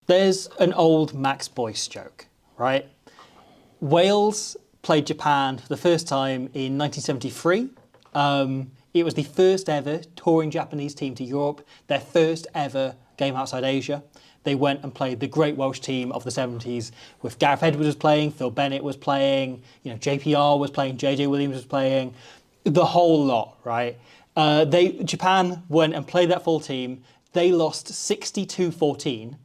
There's an old Max Boyce joke, right? Wales played Japan for the first time in 1973. It was the first ever touring Japanese team to Europe, their first ever game outside Asia. They went and played the great Welsh team of the 70s with Gareth Edwards was playing, Phil Bennett was playing, JPR was playing, JJ Williams was playing, the whole lot, right? Japan went and played that full team. They lost 62-14.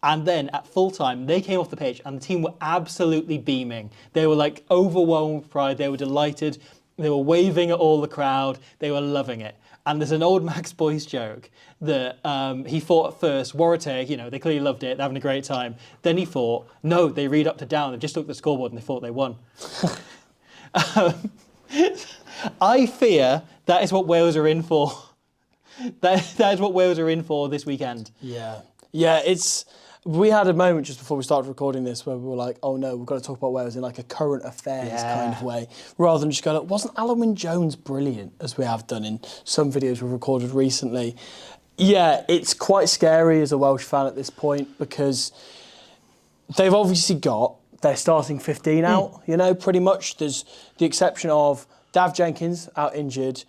And then at full time, they came off the pitch and the team were absolutely beaming. They were like overwhelmed with pride. They were delighted. They were waving at all the crowd. They were loving it. And there's an old Max Boyce joke that he thought at first, Warrateg, they clearly loved it. They're having a great time. Then he thought, no, they read up to down. They just looked at the scoreboard and they thought they won. I fear that is what Wales are in for. That is what Wales are in for this weekend. Yeah. Yeah, we had a moment just before we started recording this where we were like, oh no, we've got to talk about Wales in like a current affairs kind of way, rather than just go, like, wasn't Alan Wynne-Jones brilliant, as we have done in some videos we've recorded recently? Yeah, it's quite scary as a Welsh fan at this point because they've obviously got their starting 15 out, pretty much. There's the exception of Dav Jenkins out injured.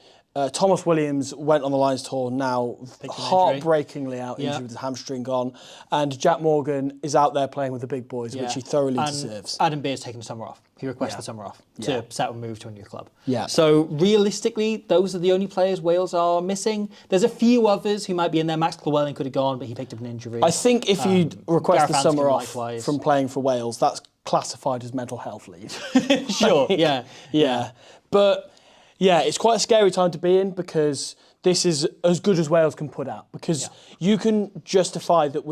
Thomas Williams went on the Lions tour, now heartbreakingly out injured with his hamstring gone. And Jack Morgan is out there playing with the big boys, which he thoroughly deserves. Adam Beer's taken the summer off. He requested the summer off to settle and move to a new club. Yeah. So realistically, those are the only players Wales are missing. There's a few others who might be in there. Max Llewellyn could have gone, but he picked up an injury. I think if you request Gareth the summer off likewise. from playing for Wales, that's classified as mental health leave. Sure, yeah. But yeah, it's quite a scary time to be in because this is as good as Wales can put out, because you can justify that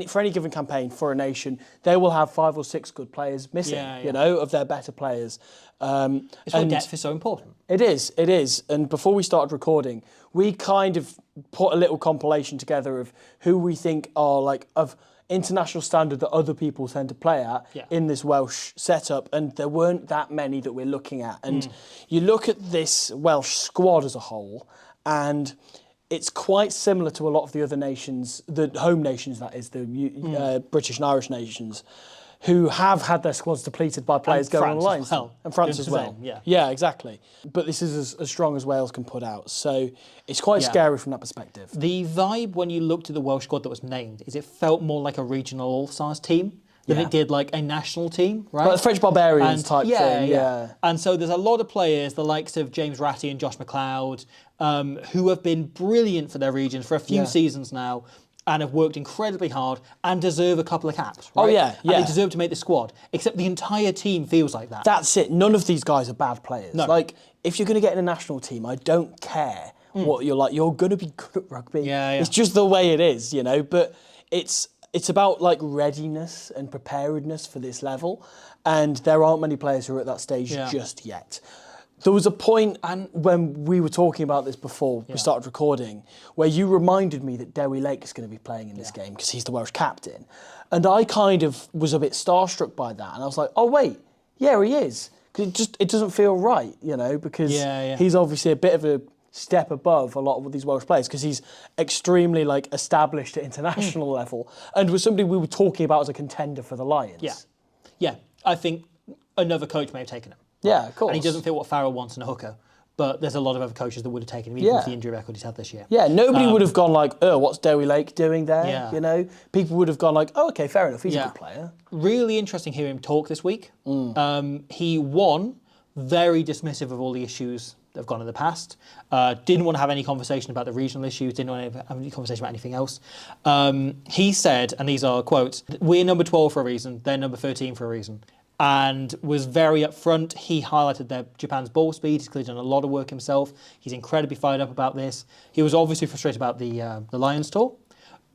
for any given campaign for a nation, they will have 5 or 6 good players missing, of their better players. It's why depth is so important. It is. And before we started recording, we kind of put a little compilation together of who we think are of international standard that other people tend to play at in this Welsh setup, and there weren't that many that we're looking at. And you look at this Welsh squad as a whole, and it's quite similar to a lot of the other nations, the home nations, that is, the British and Irish nations, who have had their squads depleted by players going on the lines. And France as well. Yeah, exactly. But this is as strong as Wales can put out. So it's quite scary from that perspective. The vibe when you looked at the Welsh squad that was named is it felt more like a regional all-stars team than it did like a national team, right? Like the French Barbarians type thing. Yeah. And so there's a lot of the likes of James Ratty and Josh McLeod, who have been brilliant for their regions for a few seasons now, and have worked incredibly hard and deserve a couple of caps, right? Oh, yeah. And they deserve to make the squad, except the entire team feels like that. That's it. None of these guys are bad players. No. Like, if you're going to get in a national team, I don't care what you're like. You're going to be good at rugby. Yeah. It's just the way it is, But it's about, readiness and preparedness for this level, and there aren't many players who are at that stage just yet. There was a point, and when we were talking about this before we started recording, where you reminded me that Dewi Lake is going to be playing in this game because he's the Welsh captain. And I kind of was a bit starstruck by that. And I was like, oh, wait, he is. Because it doesn't feel right, because he's obviously a bit of a step above a lot of these Welsh players because he's extremely, established at international level and was somebody we were talking about as a contender for the Lions. Yeah. I think another coach may have taken him. Yeah, of course. And he doesn't fit what Farrell wants in a hooker. But there's a lot of other coaches that would have taken him, even with the injury record he's had this year. Yeah, nobody would have gone what's Dewi Lake doing there? People would have gone oh, okay, fair enough, he's a good player. Really interesting hearing him talk this week. He very dismissive of all the issues that have gone in the past. Didn't want to have any conversation about the regional issues, didn't want to have any conversation about anything else. He said, and these are quotes, we're number 12 for a reason, they're number 13 for a reason. And was very upfront. He highlighted Japan's ball speed. He's clearly done a lot of work himself. He's incredibly fired up about this. He was obviously frustrated about the Lions tour,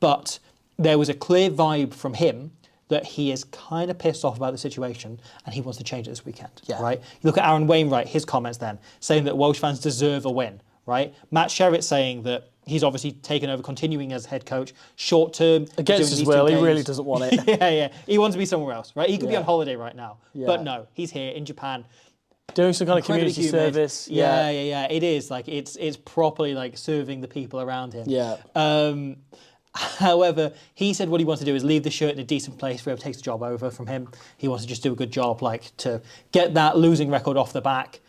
but there was a clear vibe from him that he is kind of pissed off about the situation and he wants to change it this weekend, right? You look at Aaron Wainwright, his comments then, saying that Welsh fans deserve a win, right? Matt Sherritt saying that he's obviously taken over, continuing as head coach, short term. Against his will, he really doesn't want it. yeah. He wants to be somewhere else, right? He could be on holiday right now. Yeah. But no, he's here in Japan. Doing some kind of community service. Yeah. It is. It's properly serving the people around him. Yeah. However, he said what he wants to do is leave the shirt in a decent place for whoever takes the job over from him. He wants to just do a good job, like to get that losing record off the back.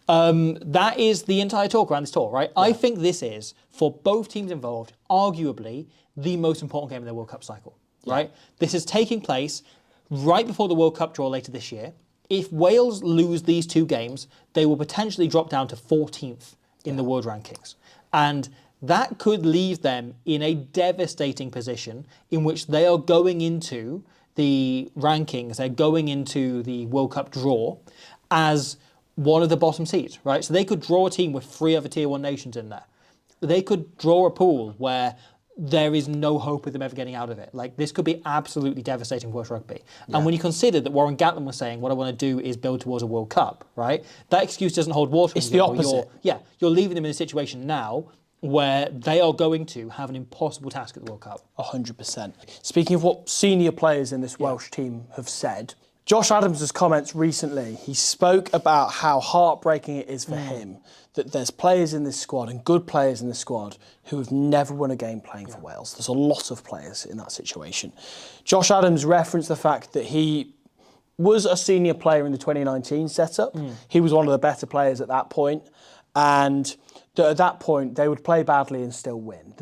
That is the entire talk around this tour, right? Yeah. I think this is, for both teams involved, arguably the most important game of their World Cup cycle, right? This is taking place right before the World Cup draw later this year. If Wales lose these 2 games, they will potentially drop down to 14th in the world rankings. And that could leave them in a devastating position in which they are going into the rankings, they're going into the World Cup draw as one of the bottom seeds, right? So they could draw a team with 3 other Tier 1 nations in there. They could draw a pool where there is no hope of them ever getting out of it. Like, this could be absolutely devastating for Welsh rugby. Yeah. And when you consider that Warren Gatland was saying, what I want to do is build towards a World Cup, right? That excuse doesn't hold water. It's the opposite. You're leaving them in a situation now where they are going to have an impossible task at the World Cup. 100%. Speaking of what senior players in this Welsh team have said, Josh Adams' comments recently, he spoke about how heartbreaking it is for him that there's players in this squad and good players in this squad who have never won a game playing for Wales. There's a lot of players in that situation. Josh Adams referenced the fact that he was a senior player in the 2019 setup. He was one of the better players at that point, and at that point they would play badly and still win.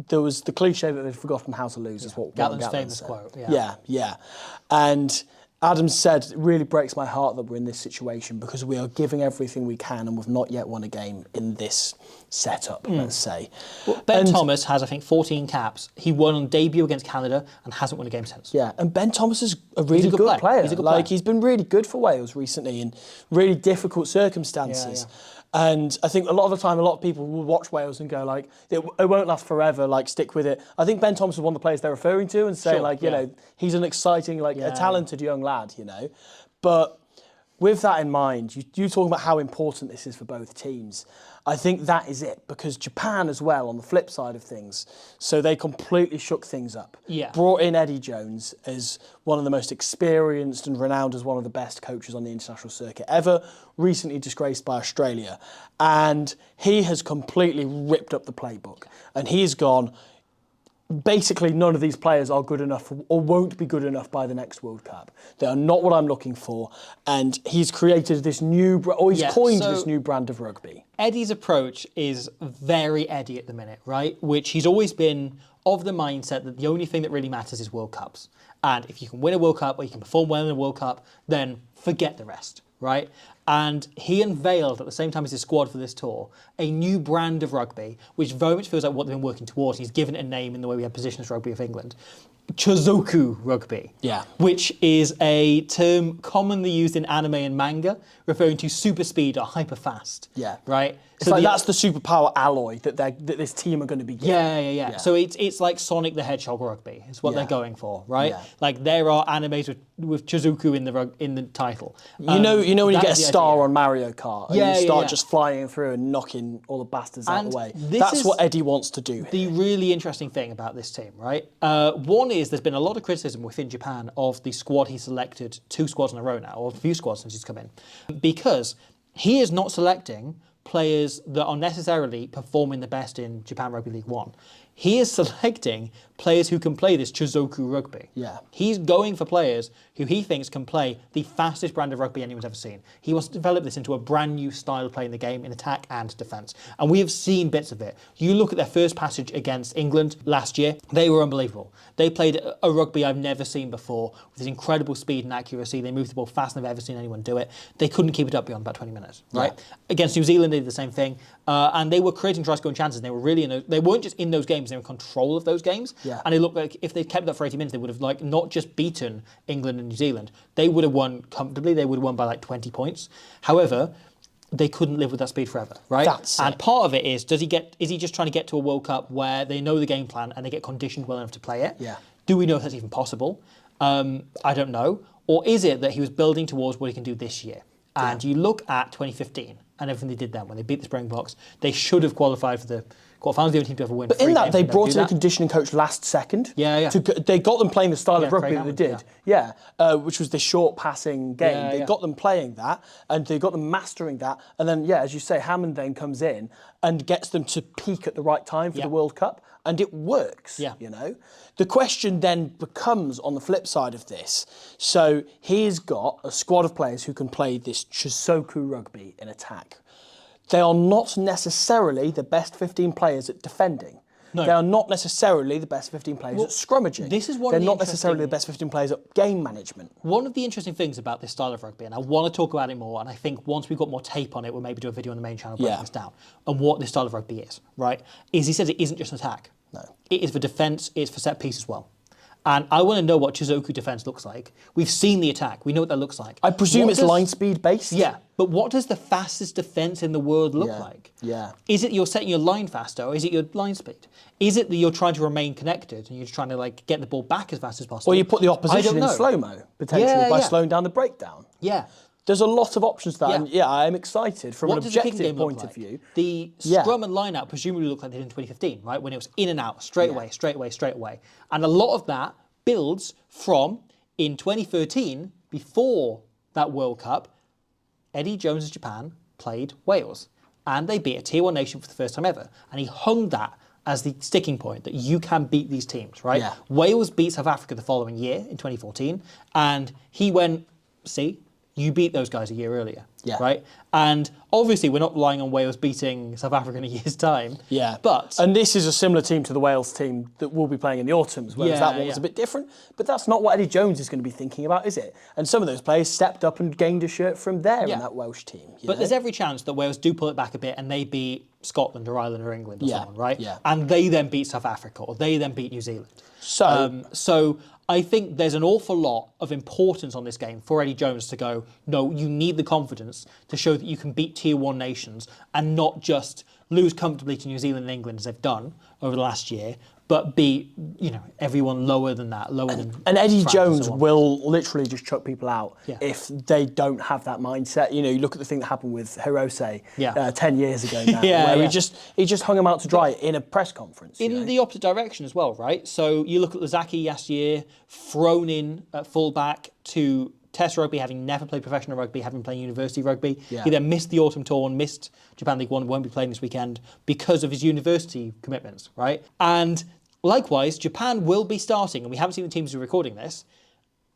There was the cliche that they'd forgotten how to lose, is what Gatland's famous said. quote. Yeah. And Adams said, it really breaks my heart that we're in this situation because we are giving everything we can and we've not yet won a game in this setup, let's say. Well, Ben Thomas has, I think, 14 caps. He won on debut against Canada and hasn't won a game since. Yeah, and Ben Thomas is a really good player. He's a good player. He's been really good for Wales recently in really difficult circumstances. Yeah. And I think a lot of the time, a lot of people will watch Wales and go like, it won't last forever, like stick with it. I think Ben Thomas is one of the players they're referring to and say you know, he's an exciting, a talented young lad, you know. But with that in mind, you talking about how important this is for both teams. I think that is it, because Japan as well, on the flip side of things, so they completely shook things up. Yeah. Brought in Eddie Jones as one of the most experienced and renowned as one of the best coaches on the international circuit ever, recently disgraced by Australia. And he has completely ripped up the playbook. And he's gone, basically none of these players are good enough or won't be good enough by the next World Cup. They are not what I'm looking for. And he's created this new, coined this new brand of rugby. Eddie's approach is very Eddie at the minute, right? Which he's always been of the mindset that the only thing that really matters is World Cups. And if you can win a World Cup or you can perform well in a World Cup, then forget the rest, right? And he unveiled, at the same time as his squad for this tour, a new brand of rugby, which very much feels like what they've been working towards. He's given it a name in the way we have positions rugby of England. Chozoku rugby, which is a term commonly used in anime and manga, referring to super speed or hyper fast. Right. It's like that's the superpower alloy that this team are going to be getting. Yeah. So it's like Sonic the Hedgehog rugby. Is what they're going for, right? Like there are animes with Chozoku in the title. You know when you get a star on Mario Kart and you start just flying through and knocking all the bastards out of the way. That's what Eddie wants to do. The really interesting thing about this team, right? One is there's been a lot of criticism within Japan of the squad he selected, 2 squads in a row now, or a few squads since he's come in, because he is not selecting players that are necessarily performing the best in Japan Rugby League 1. He is selecting players who can play this Chozoku rugby. He's going for players who he thinks can play the fastest brand of rugby anyone's ever seen. He wants to develop this into a brand new style of playing the game in attack and defence. And we have seen bits of it. You look at their first passage against England last year, they were unbelievable. They played a rugby I've never seen before with this incredible speed and accuracy. They moved the ball faster than I've ever seen anyone do it. They couldn't keep it up beyond about 20 minutes, right? Against New Zealand, they did the same thing. And they were creating try scoring chances. They were really they weren't just in those games, they were in control of those games. And it looked like if they kept it up for 80 minutes, they would have not just beaten England and New Zealand, they would have won comfortably. They would have won by 20 points. However, they couldn't live with that speed forever, right? And part of it is, is he just trying to get to a World Cup where they know the game plan and they get conditioned well enough to play it? Do we know if that's even possible? I don't know. Or is it that he was building towards what he can do this year? And you look at 2015 and everything they did then when they beat the Springboks, they should have qualified for the quarterfinals. The only team to ever win. But in that, they brought in a conditioning coach last second. They got them playing the style of rugby that they did. Which was the short passing game. They got them playing that, and they got them mastering that. And then, as you say, Hammond then comes in and gets them to peak at the right time for the World Cup. and it works. Yeah. You know, the question then becomes on the flip side of this. So he's got a squad of players who can play this Chisoku rugby in attack. They are not necessarily the best 15 players at defending. No. They are not necessarily the best 15 players at scrummaging. This is one They're of the not necessarily the best 15 players at game management. One of the interesting things about this style of rugby, and I want to talk about it more, and I think once we've got more tape on it, we'll maybe do a video on the main channel breaking this down, and what this style of rugby is, right? Is he says it isn't just an attack. No. It is for defence, it's for set piece as well. And I want to know what Chizoku defence looks like. We've seen the attack. We know what that looks like. I presume it's line speed based? Yeah. But what does the fastest defence in the world look like? Yeah. Is it you're setting your line faster, or is it your line speed? Is it that you're trying to remain connected and you're trying to like get the ball back as fast as possible? Or you put the opposition in slow-mo, potentially, by slowing down the breakdown. Yeah. There's a lot of options to that, and I'm excited from an objective point of view. The scrum and line out presumably look like they did in 2015, right? When it was in and out, straight away, straight away, straight away. And a lot of that builds from, in 2013, before that World Cup, Eddie Jones' Japan played Wales. And they beat a Tier 1 nation for the first time ever. And he hung that as the sticking point, that you can beat these teams, right? Yeah. Wales beat South Africa the following year, in 2014. And he went, see, you beat those guys a year earlier, right? And obviously, we're not relying on Wales beating South Africa in a year's time. Yeah, but and this is a similar team to the Wales team that we'll be playing in the autumns, whereas that one was a bit different. But that's not what Eddie Jones is going to be thinking about, is it? And some of those players stepped up and gained a shirt from there in that Welsh team. But there's every chance that Wales do pull it back a bit and they beat Scotland or Ireland or England or someone, right? Yeah. And they then beat South Africa or they then beat New Zealand. So I think there's an awful lot of importance on this game for Eddie Jones to go, no, you need the confidence to show that you can beat Tier 1 nations and not just lose comfortably to New Zealand and England as they've done over the last year, but beat, everyone lower than that, And Eddie France Jones and so on. will literally just chuck people out if they don't have that mindset. You look at the thing that happened with Hirose 10 years ago now, where he just hung him out to dry in a press conference. In the opposite direction as well, right? So you look at Lazaki last year, thrown in at fullback to Test rugby, having never played professional rugby, having played university rugby. Yeah. He then missed the autumn tour and missed Japan League One, won't be playing this weekend because of his university commitments, right? And likewise, Japan will be starting, and we haven't seen the teams who are recording this,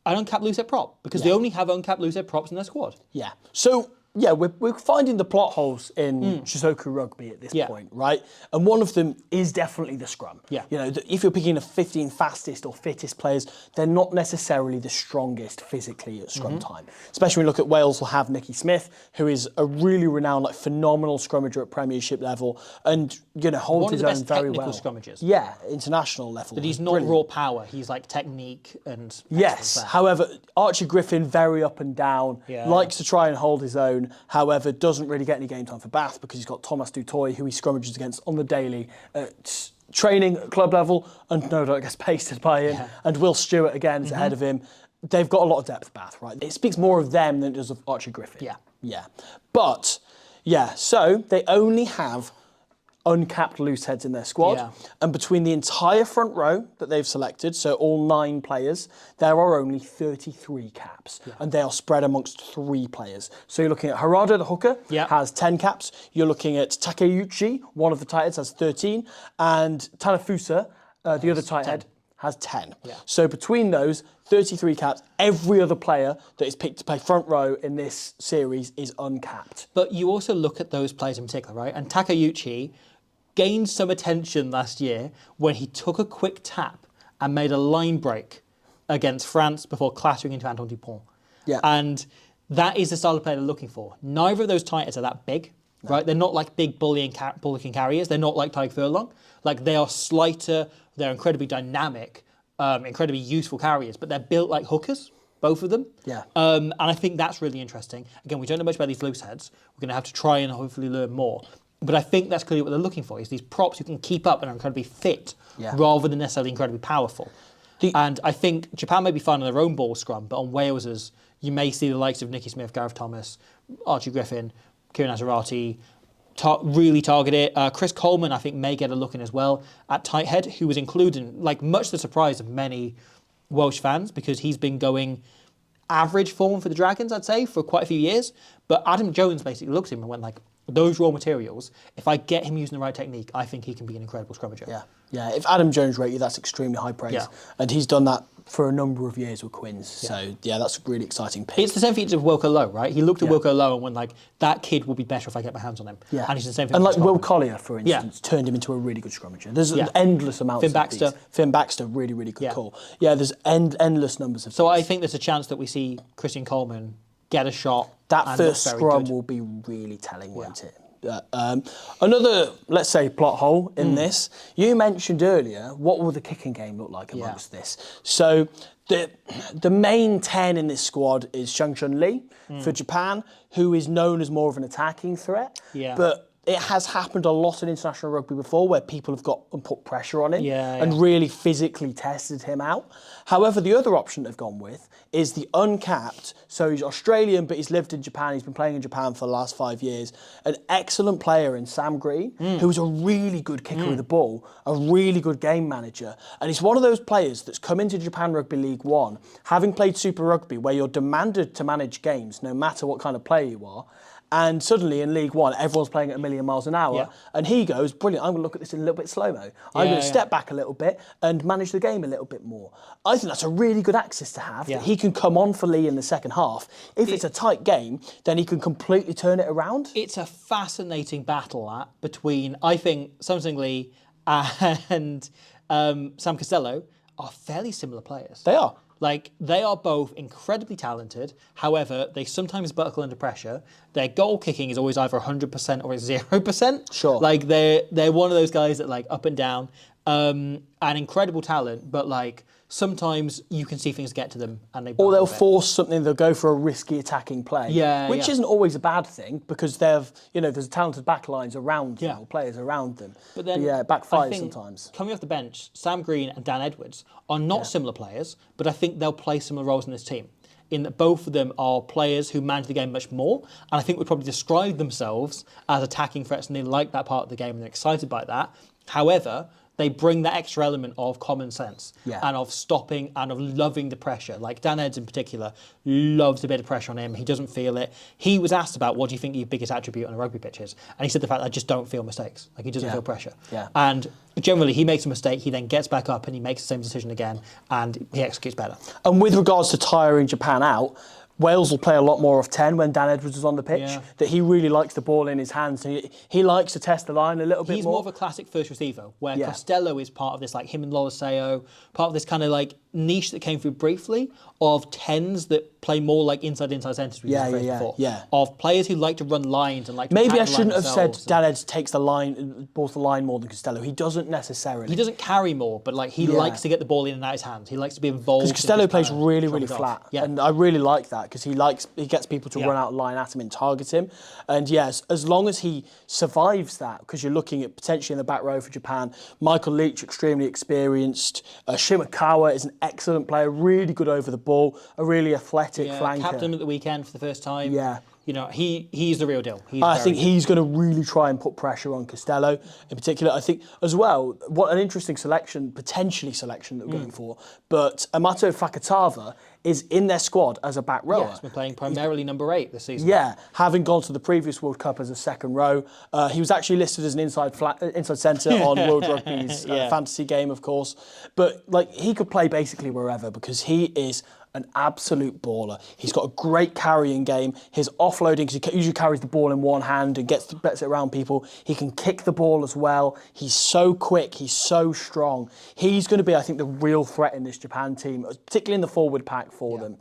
an uncapped loosehead prop, because they only have uncapped loosehead props in their squad. Yeah. So, we're finding the plot holes in Chisoku rugby at this point, right? And one of them is definitely the scrum. Yeah. If you're picking the 15 fastest or fittest players, they're not necessarily the strongest physically at scrum time. Especially when you look at Wales, will have Nicky Smith, who is a really renowned, phenomenal scrummager at Premiership level, and holds his own very well. One of the best technical scrummagers. Yeah, international level. But he's not raw power. He's like technique and. Yes. However, Archie Griffin, very up and down, likes to try and hold his own. However, doesn't really get any game time for Bath because he's got Thomas Dutoy, who he scrummages against on the daily at training at club level, and no doubt gets pasted by him. And Will Stewart again is ahead of him. They've got a lot of depth, Bath, right? It speaks more of them than it does of Archie Griffin. Yeah. But so they only have uncapped loose heads in their squad, and between the entire front row that they've selected, so all 9 players, there are only 33 caps, and they are spread amongst 3 players. So you're looking at Harada, the hooker, has 10 caps. You're looking at Takeuchi, one of the tight heads, has 13, and Tanafusa, the other tight head, has 10. So between those 33 caps, every other player that is picked to play front row in this series is uncapped. But you also look at those players in particular, right? And Takeuchi gained some attention last year when he took a quick tap and made a line break against France before clattering into Antoine Dupont. And that is the style of player they're looking for. Neither of those tight ends are that big, right? They're not like big bullying carriers. They're not like Tyke Furlong. Like, they are slighter, they're incredibly dynamic, incredibly useful carriers, but they're built like hookers, both of them. And I think that's really interesting. Again, we don't know much about these loose heads. We're going to have to try and hopefully learn more. But I think that's clearly what they're looking for, is these props who can keep up and are incredibly fit rather than necessarily incredibly powerful. And I think Japan may be fine on their own ball scrum, but on Wales's, you may see the likes of Nicky Smith, Gareth Thomas, Archie Griffin, Kieran Azarati really target it. Chris Coleman, I think, may get a look in as well at tight head, who was included, much to the surprise of many Welsh fans, because he's been going average form for the Dragons, I'd say, for quite a few years. But Adam Jones basically looked at him and went those raw materials, if I get him using the right technique, I think he can be an incredible scrummager. Yeah. If Adam Jones rate you, that's extremely high praise. Yeah. And he's done that for a number of years with Quins. So, that's a really exciting pick. It's the same feature of Wilco Lowe, right? He looked at Wilco Lowe and went like, that kid will be better if I get my hands on him. Yeah. And he's the same thing. And like Will Scotland. Collier, for instance, turned him into a really good scrummager. There's endless amounts Finn Baxter. of these. Finn Baxter, really, really good call. Yeah, there's endless numbers of So these. I think there's a chance that we see Christian Coleman get a shot. That and first look very scrum good. will be really telling, won't it? Another, let's say, plot hole in this. You mentioned earlier, what will the kicking game look like amongst this? So the main 10 in this squad is Shang-Chun Lee for Japan, who is known as more of an attacking threat. Yeah. But it has happened a lot in international rugby before where people have got and put pressure on him and really physically tested him out. However, the other option they've gone with is the uncapped. So he's Australian, but he's lived in Japan. He's been playing in Japan for the last 5 years. An excellent player in Sam Green, who's a really good kicker with the ball, a really good game manager. And he's one of those players that's come into Japan Rugby League 1, having played Super Rugby, where you're demanded to manage games no matter what kind of player you are. And suddenly in League One, everyone's playing at a million miles an hour. And he goes, brilliant, I'm going to look at this in a little bit slow-mo. I'm going to step back a little bit and manage the game a little bit more. I think that's a really good access to have, that he can come on for Lee in the second half. If it's a tight game, then he can completely turn it around. It's a fascinating battle between, I think, Samson Lee and Sam Costello are fairly similar players. They are. Like, they are both incredibly talented. However, they sometimes buckle under pressure. Their goal kicking is always either 100% or it's 0%. Sure. Like, they're one of those guys that, like, up and down. An incredible talent, but, like, sometimes you can see things get to them and they... Or they'll force something, they'll go for a risky attacking play. Which isn't always a bad thing, because there's talented backlines around them, or players around them. But then, backfire sometimes. Coming off the bench, Sam Green and Dan Edwards are not similar players, but I think they'll play similar roles in this team. In that both of them are players who manage the game much more, and I think would probably describe themselves as attacking threats, and they like that part of the game and they're excited by that. However, they bring that extra element of common sense and of stopping and of loving the pressure. Like Dan Eds in particular loves a bit of pressure on him. He doesn't feel it. He was asked about what do you think your biggest attribute on a rugby pitch is, and he said the fact that I just don't feel mistakes. Like he doesn't feel pressure. And generally he makes a mistake, he then gets back up and he makes the same decision again and he executes better. And with regards to tiring Japan out, Wales will play a lot more of 10 when Dan Edwards is on the pitch, that he really likes the ball in his hands. He likes to test the line a little bit more. He's more of a classic first receiver, where Costello is part of this, like him and Lolaseo, part of this kind of like niche that came through briefly of 10s that play more like inside centres we used before. Of players who like to run lines and like to Maybe I attack the line shouldn't have said themselves. Dan Edwards takes the line, balls the line more than Costello. He doesn't necessarily. He doesn't carry more, but like he likes to get the ball in and out of his hands. He likes to be involved. Because Costello plays really, really flat. And I really like that because he gets people to run out of line at him and target him. And yes, as long as he survives that, because you're looking at potentially in the back row for Japan, Michael Leach, extremely experienced. Shimakawa is an excellent player, really good over the ball, a really athletic flanker. Captain at the weekend for the first time. Yeah. You know, he's the real deal. I think he's going to really try and put pressure on Costello in particular. I think as well, what an interesting potentially selection that we're going for. But Amato Fakatava is in their squad as a back rower. Yeah, he's been playing primarily number 8 this season. Yeah, having gone to the previous World Cup as a second row. He was actually listed as an inside centre on World Rugby's fantasy game, of course. But like he could play basically wherever because he is an absolute baller. He's got a great carrying game. His offloading, because he usually carries the ball in one hand and gets it around people. He can kick the ball as well. He's so quick. He's so strong. He's going to be, I think, the real threat in this Japan team, particularly in the forward pack for them.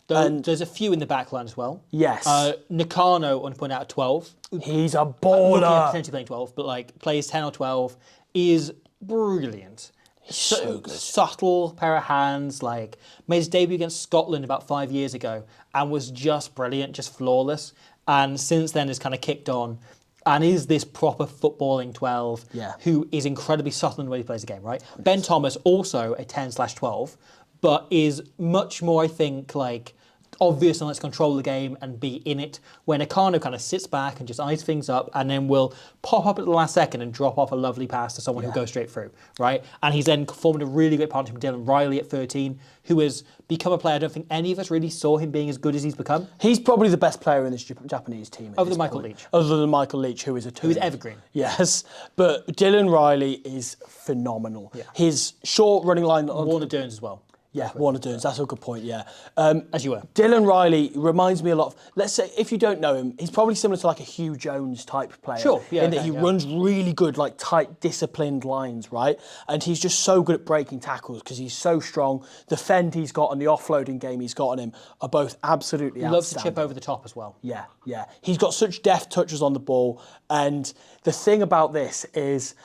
And there's a few in the back line as well. Yes. Nakano on point out at 12. He's a Looking at baller. potentially playing 12, but like plays 10 or 12, is brilliant. He's so good. Subtle pair of hands, like made his debut against Scotland about 5 years ago and was just brilliant, just flawless. And since then has kind of kicked on and is this proper footballing 12 who is incredibly subtle in the way he plays the game, right? 100%. Ben Thomas, also a 10/12, but is much more, I think, like obvious and let's control the game and be in it, when Akano kind of sits back and just eyes things up and then will pop up at the last second and drop off a lovely pass to someone who goes straight through, right? And he's then formed a really great partnership with Dylan Riley at 13, who has become a player I don't think any of us really saw him being as good as he's become. He's probably the best player in this Japanese team. Other than Michael Leach. Other than Michael Leach, who is a turn. Who is evergreen. Yes, but Dylan Riley is phenomenal. Yeah. His short running line... Warner Durns as well. Yeah, Warner Durns, that's a good point, yeah. As you were. Dylan Riley reminds me a lot of, let's say, if you don't know him, he's probably similar to like a Hugh Jones type player. Sure, yeah. In that he runs really good, like tight, disciplined lines, right? And he's just so good at breaking tackles because he's so strong. The fend he's got and the offloading game he's got on him are both absolutely outstanding. He loves to chip over the top as well. Yeah, yeah. He's got such deft touches on the ball. And the thing about this is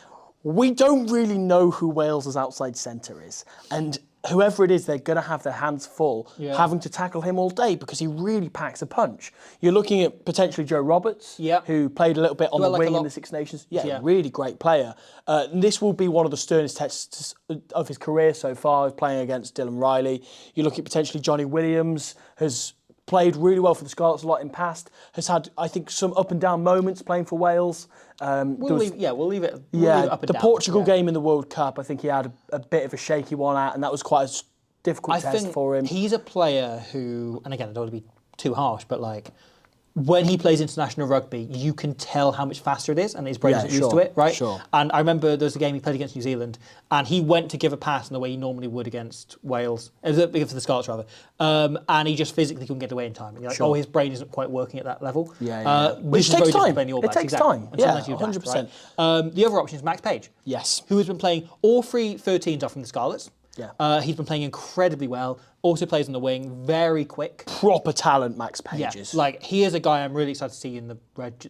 we don't really know who Wales' outside centre is. And whoever it is, they're going to have their hands full having to tackle him all day because he really packs a punch. You're looking at potentially Joe Roberts, who played a little bit on the wing in the Six Nations. Yeah, really great player. And this will be one of the sternest tests of his career so far, playing against Dylan Riley. You look at potentially Johnny Williams, has played really well for the Scarlets a lot in past, has had, I think, some up and down moments playing for Wales. We'll leave it up and down. The Portugal game in the World Cup, I think he had a bit of a shaky one out, and that was quite a difficult test for him. He's a player who, and again, I don't want to be too harsh, but like, when he plays international rugby, you can tell how much faster it is, and his brain isn't used to it, right? Sure. And I remember there was a game he played against New Zealand, and he went to give a pass in the way he normally would against Wales, against the Scarlets rather, and he just physically couldn't get away in time. And you're like, oh, his brain isn't quite working at that level. Which takes time. It takes time. Yeah, 100%. Right? The other option is Max Page. Yes. Who has been playing all three 13s off from the Scarlets. Yeah. He's been playing incredibly well. Also plays on the wing, very quick. Proper talent, Max Page is. Like, he is a guy I'm really excited to see in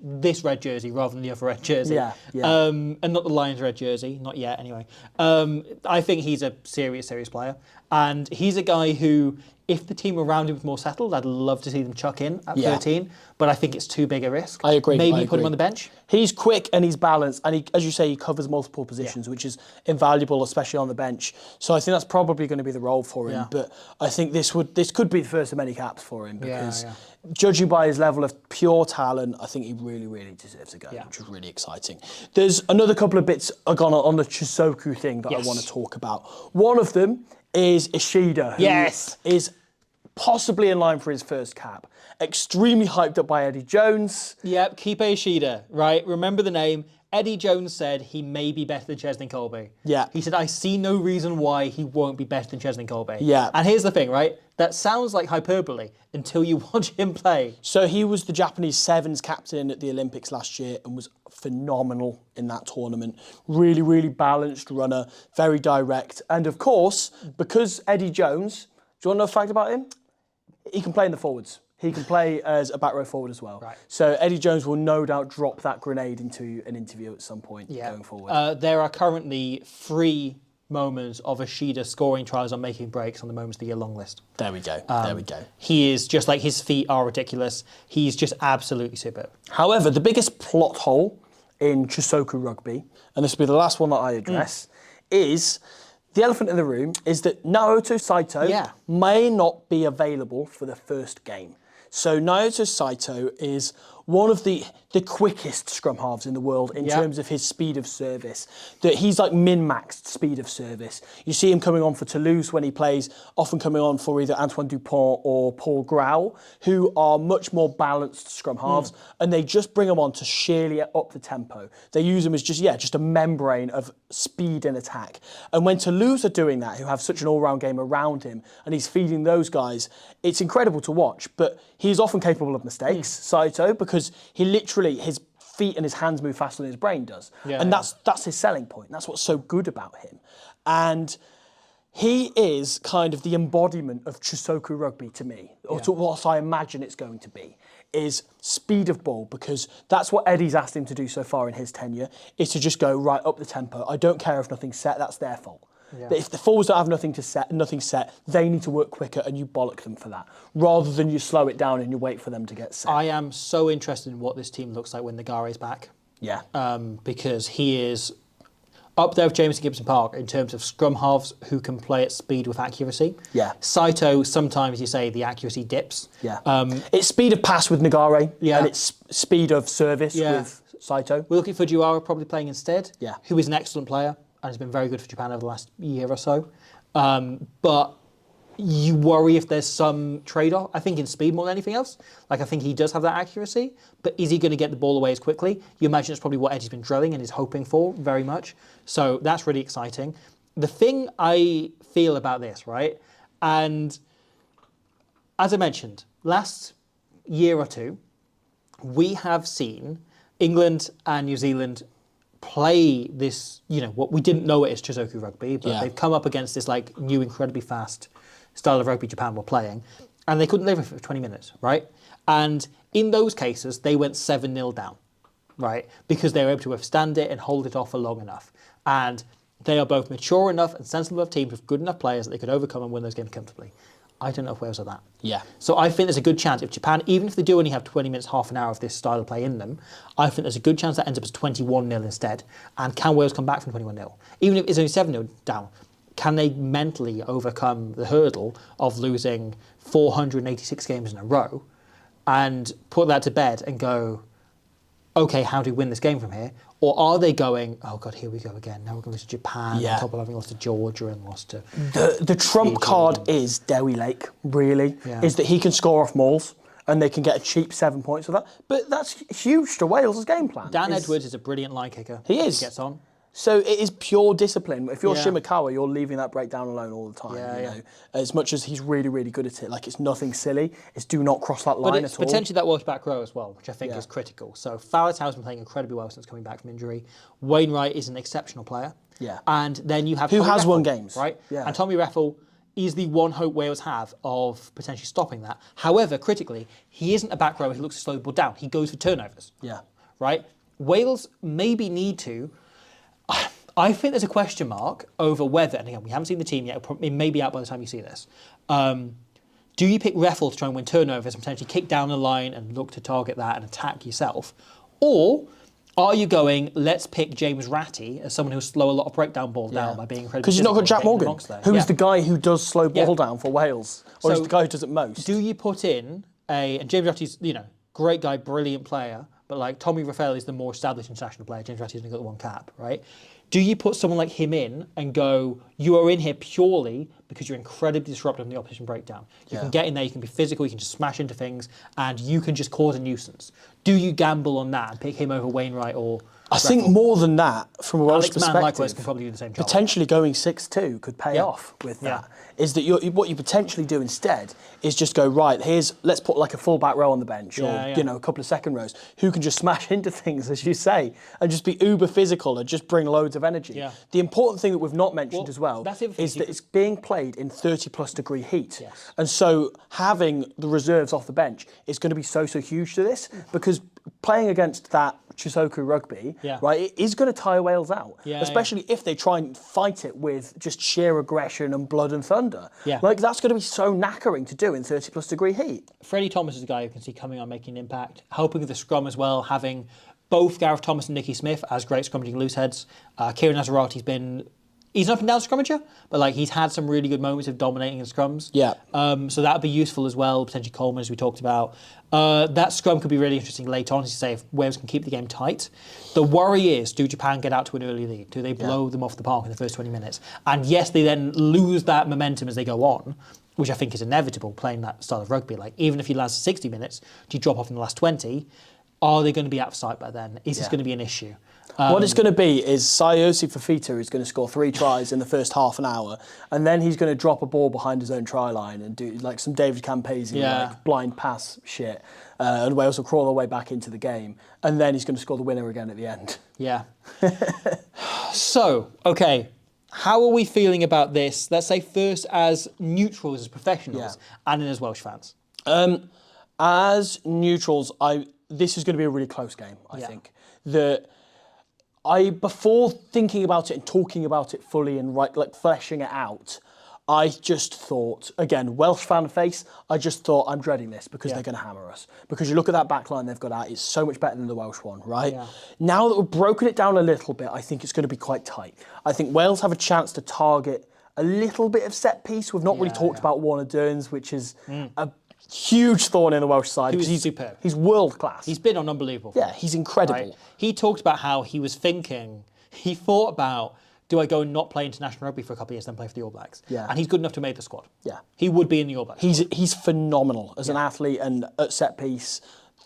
this red jersey rather than the other red jersey. Yeah. And not the Lions red jersey, not yet anyway. I think he's a serious player. And he's a guy who, if the team around him was more settled, I'd love to see them chuck in at 13. But I think it's too big a risk. I agree. Maybe put him on the bench. He's quick and he's balanced, and he, as you say, he covers multiple positions, which is invaluable, especially on the bench. So I think that's probably going to be the role for him. But I think this could be the first of many caps for him because, judging by his level of pure talent, I think he really deserves a go, which is really exciting. There's another couple of bits gone on the Chisoku thing that I want to talk about. One of them is Ishida, who is possibly in line for his first cap. Extremely hyped up by Eddie Jones. Yep, Kipe Ishida, right? Remember the name. Eddie Jones said he may be better than Chesney Colby. Yeah. He said, I see no reason why he won't be better than Chesney Colby. Yeah. And here's the thing, right? That sounds like hyperbole until you watch him play. So he was the Japanese Sevens captain at the Olympics last year and was phenomenal in that tournament. Really balanced runner, very direct. And of course, because Eddie Jones, do you want to know a fact about him? He can play in the forwards. He can play as a back row forward as well. Right. So Eddie Jones will no doubt drop that grenade into an interview at some point going forward. There are currently 3 moments of Ishida scoring tries on making breaks on the Moments of the Year long list. There we go. He is just like, his feet are ridiculous. He's just absolutely superb. However, the biggest plot hole in Chisoku rugby, and this will be the last one that I address, is... the elephant in the room is that Naoto Saito may not be available for the first game. So Naoto Saito is one of the quickest scrum halves in the world in terms of his speed of service. That he's like min-maxed speed of service. You see him coming on for Toulouse when he plays, often coming on for either Antoine Dupont or Paul Grau, who are much more balanced scrum halves, and they just bring him on to sheerly up the tempo. They use him as just a membrane of speed and attack. And when Toulouse are doing that, who have such an all-round game around him, and he's feeding those guys, it's incredible to watch. But he's often capable of mistakes, Saito, because he literally, his feet and his hands move faster than his brain does. And that's his selling point. That's what's so good about him. And he is kind of the embodiment of Chisoku rugby to me, or to what I imagine it's going to be, is speed of ball, because that's what Eddie's asked him to do so far in his tenure, is to just go right up the tempo. I don't care if nothing's set, that's their fault. If the forwards don't have nothing set, they need to work quicker, and you bollock them for that, rather than you slow it down and you wait for them to get set. I am so interested in what this team looks like when Nagare's back. Yeah. Because he is up there with James Gibson Park in terms of scrum halves who can play at speed with accuracy. Yeah. Saito, sometimes you say the accuracy dips. Yeah. It's speed of pass with Nagare, and it's speed of service with Saito. We're looking for Juara probably playing instead, Yeah. who is an excellent player and has been very good for Japan over the last year or so. But you worry if there's some trade-off, I think, in speed more than anything else. Like, I think he does have that accuracy, but is he going to get the ball away as quickly? You imagine it's probably what Eddie's been drilling and is hoping for very much. So that's really exciting. The thing I feel about this, right, and as I mentioned, last year or two, we have seen England and New Zealand play this, what we didn't know it as Chisoku rugby, but they've come up against this like new, incredibly fast style of rugby Japan were playing, and they couldn't live with it for 20 minutes, right? And in those cases, they went 7-0 down, right? Because they were able to withstand it and hold it off for long enough. And they are both mature enough and sensible enough teams with good enough players that they could overcome and win those games comfortably. I don't know if Wales are that. Yeah. So I think there's a good chance if Japan, even if they do only have 20 minutes, half an hour of this style of play in them, I think there's a good chance that ends up as 21-0 instead. And can Wales come back from 21-0? Even if it's only 7-0 down, can they mentally overcome the hurdle of losing 486 games in a row and put that to bed and go, okay, how do we win this game from here? Or are they going, oh God, here we go again. Now we're going to lose to Japan on top of having lost to Georgia and lost to... The trump card is Dewi Lake, really, is that he can score off mauls and they can get a cheap 7 points with that. But that's huge to Wales' game plan. Dan Edwards is a brilliant line kicker. He is. He gets on. So it is pure discipline. If you're Shimakawa, you're leaving that breakdown alone all the time. You know? As much as he's really, really good at it, like it's nothing silly. It's do not cross that line at all. But it's potentially that Welsh back row as well, which I think is critical. So Faletau's been playing incredibly well since coming back from injury. Wainwright is an exceptional player. Yeah. And then you have who Tommy has Reffel, won games, right? Yeah. And Tommy Reffel is the one hope Wales have of potentially stopping that. However, critically, he isn't a back rower who looks to slow the ball down. He goes for turnovers. Yeah. Right? Wales maybe need to. I think there's a question mark over whether, and again, we haven't seen the team yet, it may be out by the time you see this. Do you pick Reffel to try and win turnovers and potentially kick down the line and look to target that and attack yourself? Or are you going, let's pick James Ratty as someone who'll slow a lot of breakdown ball down by being incredibly because you've not got Jack Morgan, who is the guy who does slow ball down for Wales, or is the guy who does it most. Do you put in and James Ratty's, great guy, brilliant player, but like Tommy Reffel is the more established international player. James Ratty's only got the one cap, right? Do you put someone like him in and go, you are in here purely because you're incredibly disruptive in the opposition breakdown. You can get in there, you can be physical, you can just smash into things, and you can just cause a nuisance. Do you gamble on that and pick him over Wainwright or... I think more than that, from a Welsh perspective, likewise can probably do the same job. Potentially going 6-2 could pay off with that. Is that what you potentially do instead is just go, right, let's put like a full back row on the bench or a couple of second rows who can just smash into things, as you say, and just be uber physical and just bring loads of energy. Yeah. The important thing that we've not mentioned as well is that it's being played in 30+ degree heat. Yes. And so having the reserves off the bench is going to be so huge to this, because playing against that Chisoku rugby, right, it is going to tire Wales out, especially if they try and fight it with just sheer aggression and blood and thunder. Yeah. Like, that's going to be so knackering to do in 30+ degree heat. Freddie Thomas is a guy who can see coming on, making an impact, helping with the scrum as well, having both Gareth Thomas and Nicky Smith as great scrummaging loose heads. Kieran Nazarati's been... He's an up and down scrummager, but like he's had some really good moments of dominating in scrums. Yeah. So that would be useful as well. Potentially Coleman, as we talked about. That scrum could be really interesting late on, as you say, if Wales can keep the game tight. The worry is, do Japan get out to an early lead? Do they blow them off the park in the first 20 minutes? And yes, they then lose that momentum as they go on, which I think is inevitable playing that style of rugby. Like even if you last 60 minutes, do you drop off in the last 20? Are they going to be out of sight by then? Is this going to be an issue? What it's going to be is Sayosi Fafita is going to score 3 tries in the first half an hour, and then he's going to drop a ball behind his own try line and do like some David Campese like blind pass shit, and Wales will crawl their way back into the game, and then he's going to score the winner again at the end. Yeah. So, okay, how are we feeling about this? Let's say first as neutrals, as professionals, and then as Welsh fans. As neutrals, this is going to be a really close game, I think. Before thinking about it and talking about it fully and fleshing it out, I just thought, again, Welsh fan face, I just thought, I'm dreading this because they're going to hammer us. Because you look at that backline they've got out, it's so much better than the Welsh one, right? Yeah. Now that we've broken it down a little bit, I think it's going to be quite tight. I think Wales have a chance to target a little bit of set piece. We've not really talked about Warner Dearns, which is a huge thorn in the Welsh side. He's superb. He's world class. He's been on unbelievable. Yeah, he's incredible. Right? He talked about how he was thinking, he thought about, do I go and not play international rugby for a couple of years, then play for the All Blacks? Yeah. And he's good enough to make the squad. Yeah. He would be in the All Blacks. He's phenomenal as an athlete and at set piece.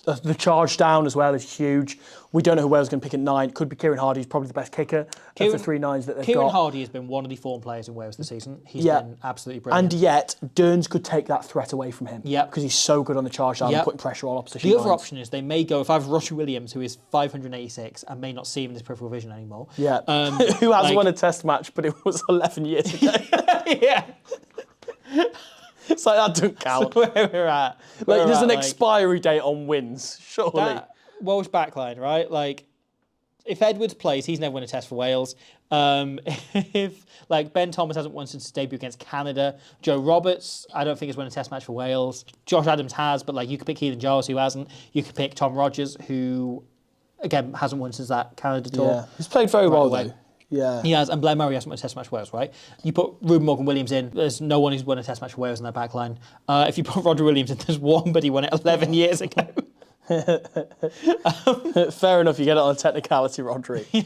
The charge down as well is huge. We don't know who Wales is going to pick at 9. Could be Kieran Hardy, who's probably the best kicker of the 3 9s that they've got. Kieran Hardy has been one of the form players in Wales this season. He's been absolutely brilliant. And yet, Dearns could take that threat away from him. Yeah. Because he's so good on the charge down and putting pressure on opposition The lines. other option is they may go, if I have Roger Williams, who is 586 and may not see him in his peripheral vision anymore. Yeah. Who has won a test match, but it was 11 years ago. Yeah. It's like, that doesn't count. So where we're at. Like, there's an expiry date on wins, surely. That Welsh backline, right? Like, if Edwards plays, he's never won a test for Wales. If, like, Ben Thomas hasn't won since his debut against Canada. Joe Roberts, I don't think has won a test match for Wales. Josh Adams has, but, like, you could pick Keelan Giles, who hasn't. You could pick Tom Rogers, who, again, hasn't won since that Canada tour. Yeah. He's played very well, though. Yeah. He has, and Blair Murray hasn't won a test match for Wales, right? You put Ruben Morgan-Williams in, there's no one who's won a test match for Wales in that back line. If you put Roger Williams in, there's one, but he won it 11 years ago. Fair enough, you get it on a technicality, Rodri.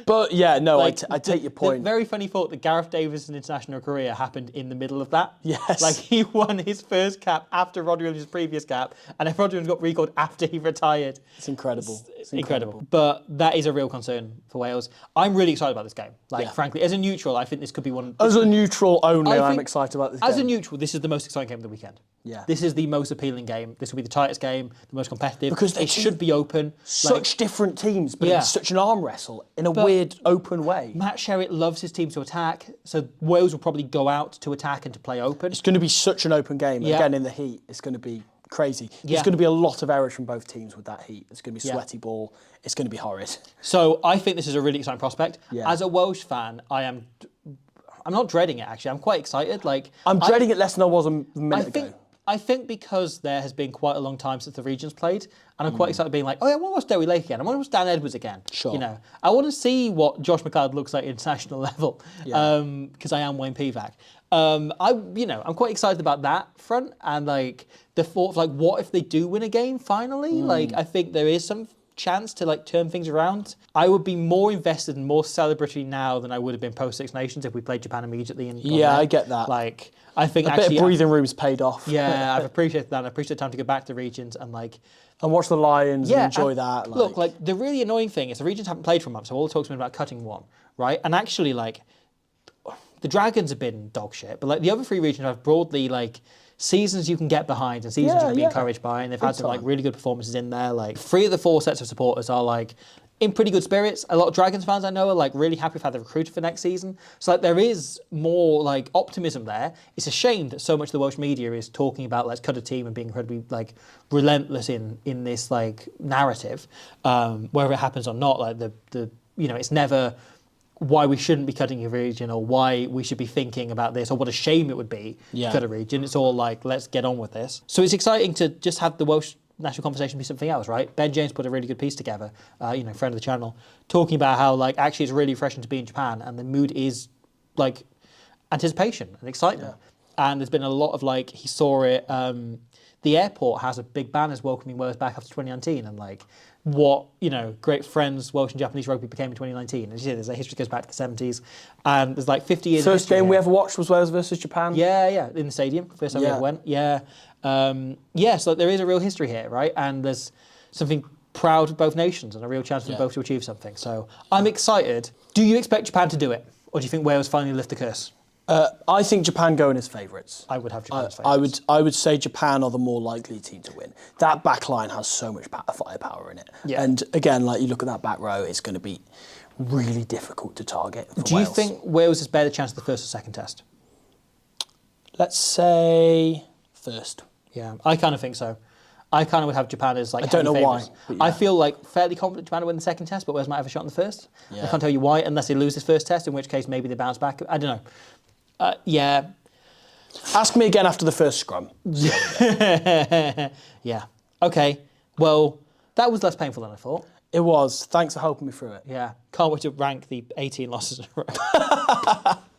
But yeah, no, Like, I take your point. The very funny thought that Gareth Davis' international career happened in the middle of that. Yes. Like, he won his first cap after Roger Williams' previous cap, and then Roger Williams got recalled after he retired. It's incredible. It's incredible. But that is a real concern for Wales. I'm really excited about this game. Like, frankly, as a neutral, I think this could be one... As a neutral only, I'm think excited about this game. As a neutral, this is the most exciting game of the weekend. Yeah. This is the most appealing game. This will be the tightest game, the most competitive. Because it should be open. Such different teams, but it's such an arm wrestle in a weird, open way. Matt Sherritt loves his team to attack, so Wales will probably go out to attack and to play open. It's going to be such an open game. Again, in the heat, it's going to be crazy. There's going to be a lot of errors from both teams with that heat. It's going to be sweaty ball. It's going to be horrid. So I think this is a really exciting prospect. Yeah. As a Welsh fan, I'm not dreading it, actually. I'm quite excited. Like, I'm dreading it less than I was a minute ago. I think because there has been quite a long time since the regions played, and I'm quite excited being like, oh yeah, I want to watch Derry Lake again. I want to watch Dan Edwards again. Sure. You know, I want to see what Josh McLeod looks like at international level, because I am Wayne Pivac. I'm quite excited about that front, and like the thought of like, what if they do win a game finally? Like, I think there is some chance to like turn things around. I would be more invested and more celebratory now than I would have been post Six Nations if we played Japan immediately. And I get that. Like, I think a bit of breathing room's paid off. Yeah, I've appreciated that. I appreciate the time to go back to regions and like and watch the Lions and enjoy that. Look, like the really annoying thing is the regions haven't played for a month, so all the talk's been about cutting one, right? And actually, like the Dragons have been dog shit, but like the other 3 regions have broadly like seasons you can get behind and seasons you can be encouraged by, and they've had some like really good performances in there. Like 3 of the 4 sets of supporters are like in pretty good spirits. A lot of Dragons fans I know are like really happy with how they've recruited for next season. So like there is more like optimism there. It's a shame that so much of the Welsh media is talking about let's cut a team and being incredibly like relentless in this like narrative, whether it happens or not. Like the it's never why we shouldn't be cutting a region or why we should be thinking about this or what a shame it would be to cut a region. It's all like, let's get on with this. So it's exciting to just have the Welsh national conversation be something else, right? Ben James put a really good piece together, friend of the channel, talking about how like actually it's really refreshing to be in Japan and the mood is like anticipation and excitement. Yeah. And there's been a lot of like, he saw it, the airport has a big banners welcoming Wales back after 2019 and like, what great friends Welsh and Japanese rugby became in 2019. As you say, there's a history goes back to the 70s, and there's like 50 years. First game we ever watched was Wales versus Japan. Yeah, in the stadium. First time we ever went. Yeah, so there is a real history here, right? And there's something proud of both nations and a real chance for both to achieve something. So I'm excited. Do you expect Japan to do it, or do you think Wales finally lift the curse? I think Japan go in as favourites. I would have Japan as favourites. I would say Japan are the more likely team to win. That back line has so much firepower in it. Yeah. And again, like you look at that back row, it's going to be really difficult to target for Do Wales. you think Wales has better chance of the first or second test? Let's say first. Yeah, I kind of think so. I kind of would have Japan as like. I don't know favourites. why, but yeah. I feel like fairly confident Japan will win the second test, but Wales might have a shot in the first. Yeah. I can't tell you why, unless they lose this first test, in which case maybe they bounce back. I don't know. Yeah. Ask me again after the first scrum. Yeah. Okay. Well, that was less painful than I thought. It was. Thanks for helping me through it. Yeah. Can't wait to rank the 18 losses in a row.